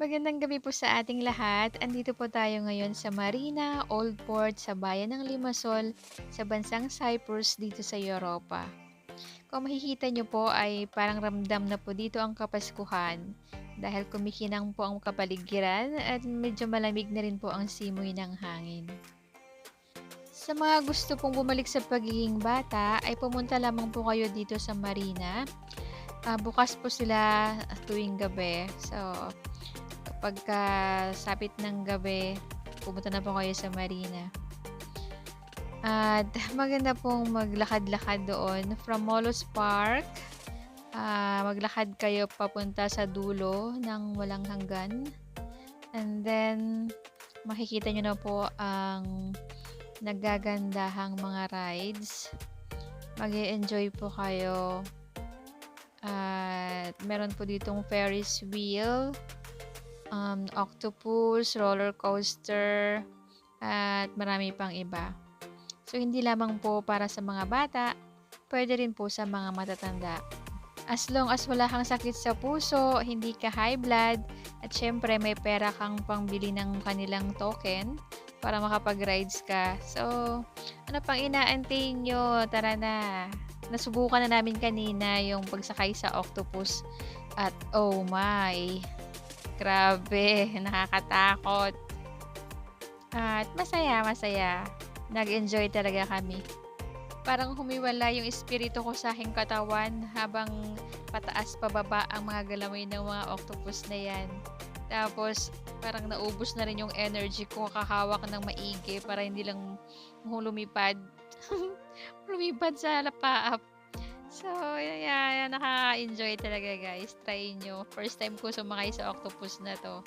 Magandang gabi po sa ating lahat. Andito po tayo ngayon sa Marina, Old Port, sa bayan ng Limassol, sa bansang Cyprus dito sa Europa. Kung makikita nyo po ay parang ramdam na po dito ang Kapaskuhan dahil kumikinang po ang kapaligiran at medyo malamig na rin po ang simoy ng hangin. Sa mga gusto pong bumalik sa pagiging bata ay pumunta lamang po kayo dito sa Marina. Bukas po sila tuwing gabi. So, kapagka sapit ng gabi, pumunta na po kayo sa Marina. At maganda pong maglakad-lakad doon from Molos Park. Maglakad kayo papunta sa dulo ng walang hanggan. And then, makikita nyo na po ang naggagandahang mga rides. Mag-enjoy po kayo. At meron po ditong Ferris wheel, octopus, roller coaster, at marami pang iba. So, hindi lamang po para sa mga bata, pwede rin po sa mga matatanda. As long as wala kang sakit sa puso, hindi ka high blood, at syempre may pera kang pangbili ng kanilang token para makapag-rides ka. So, ano pang inaantay nyo? Tara na! Nasubukan na namin kanina yung pagsakay sa octopus at oh my! Grabe! Nakakatakot! At masaya, masaya. Nag-enjoy talaga kami. Parang humiwala yung espiritu ko sa aking katawan habang pataas pababa ang mga galawin ng mga octopus na yan. Tapos, parang naubos na rin yung energy ko kakahawak ng maigi para hindi lang lumipad. Lumipad sa lapaap. So, yeah, nakaka-enjoy talaga guys. Try nyo. First time ko sumakay sa octopus na to.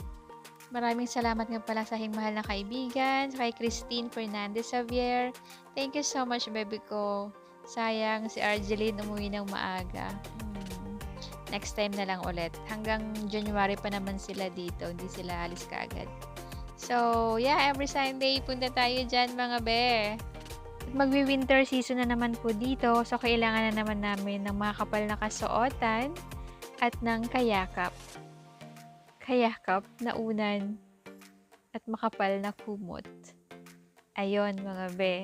Maraming salamat nga pala sa aking mahal na kaibigan, kay Christine Fernandez Xavier. Thank you so much, baby ko. Sayang si Arjeline umuwi ng maaga. Next time na lang ulit. Hanggang January pa naman sila dito. Hindi sila alis kaagad. So, yeah, every Sunday punta tayo dyan mga be. At magwi-winter season na naman po dito. So, kailangan na naman namin ng mga kapal na kasuotan at ng kayakap. Kayakap na unan at makapal na kumot. Ayon mga be.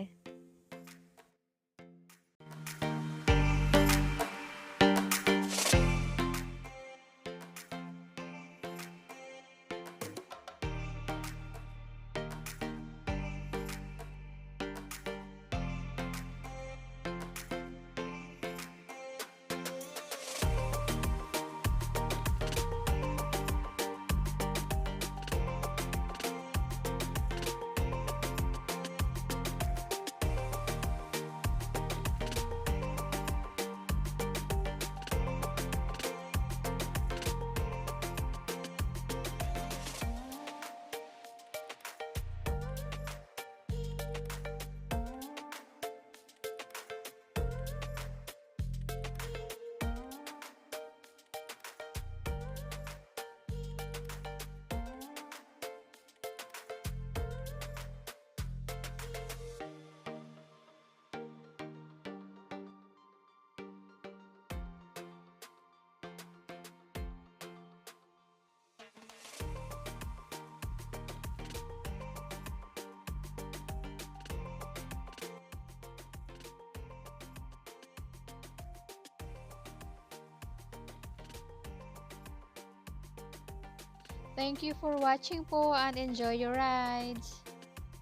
Thank you for watching po and enjoy your rides.